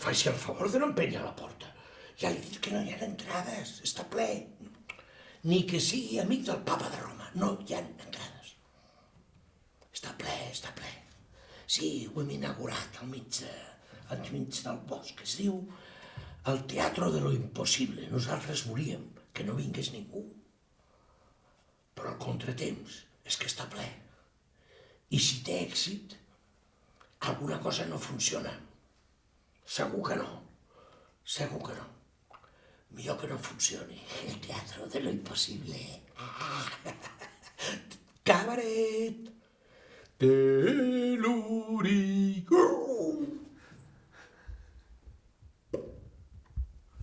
faci el favor de no empènyer la porta. Ja li he dit que no hi ha entrades, està ple. Ni que sigui amic del papa de Roma, no hi ha entrades. Està ple, està ple. Sí, ho hem inaugurat al mig del bosc, es diu el Teatro de lo Imposible. Nosaltres volíem que no vingués ningú. Però el contratemps és que està ple. I si té èxit, alguna cosa no funciona. Segur que no. Segur que no. Millor que no funcioni el Teatro de lo Imposible. Cabaret. Telúric.